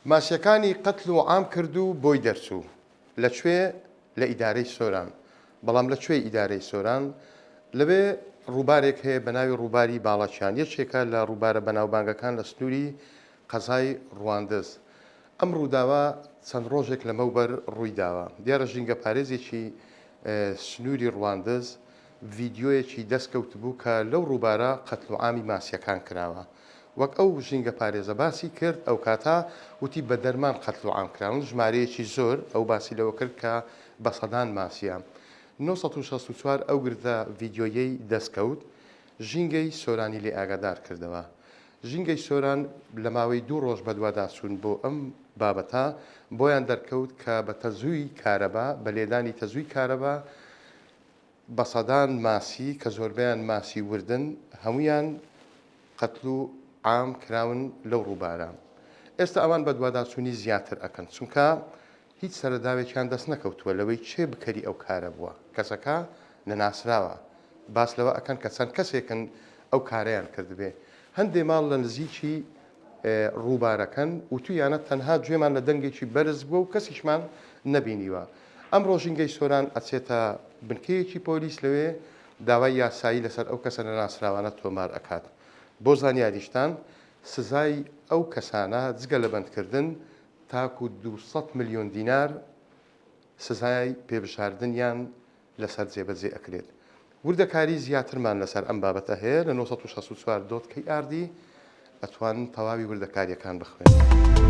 ماسیەکانی قەتل و عام کرد و بۆی دەرچوو لەکوێ لە ئیدارەی سۆران بەڵام لەکوێ ئیدارەی سۆران لەوێ ڕووبارێک هەیە بە ناوی ڕووباری باڵاچیان یەکێکە لە ڕووبارە بەناوبانگەکان لە سنووری قەزای ڕواندز. ئەم ڕووداوە چەند ڕۆژێک لەمەوبەر ڕووی داوە. دیارە ژینگە پارێزێکی سنووری ڕواندز ڤیددیۆیەکی دەستکەوت بوو کە لەو ڕووبارە قەتل و عامی ماسیەکان کراوە. وەک ئەو ژینگە پارێزە باسی کرد ئەو کاتا وتی بە دەرمان قەتل و عامکراون ژمارەیەکی زۆر ئەو باسی لەوە کرد کە بە سەدان ماسیە. 1964 ئەو گردە ڤیددیۆیەی دەستکەوت ژینگەی سۆرانی لێ ئاگادار کردەوە. ژینگەی سۆران لە ماوەی 2 ڕۆژ بەدواداچوون بۆ ئەم بابەتە بۆیان دەرکەوت کە بە تەزووی کارەبا بە لێدانی تەزووی کارەبا بە سەدان ماسی کە زۆربیان ماسی وردن هەمویان قەتل و عام کراون لەو ڕووبارە. ئێستا ئەوان بە دوواداچوونی زیاتر ئەکەن چونکە هیچ سەرەداوێکیان دەست نەکەوتووە لەوەی چێ بکەری ئەو کارە بووە کەسەکە نەناسراوە باس لەوە ئەکەن کە چەند کەسێکن ئەو کارەیان کردبێ. هەندێ ماڵ لە نزیکی ڕووبارەکەن وتویانە تەنها گوێمان لە دەنگێکی بەرز بووە و کەسیشمان نەبینیوە. ئەمڕۆ ژینگەی سۆران ئەچێتە بنکەیەکی پۆلیس لەوێ داوای یاسایی لەسەر ئەو کەسە نەناسراوانە تۆمار ئەکات. بۆ زانیاریشتان سزای ئەو کەسانە جگە لە بەندکردن تاکو 200 میلیۆن دینار سزای پێبژاردنیان لەسەر جێبەجێ ئەکرێت. وردەکاری زیاترمان لەسەر ئەم بابەتە هەیە لە 1964 دۆتکەی ئاردی ئەتوانن تەواوی وردەکاریەکان بخوێن.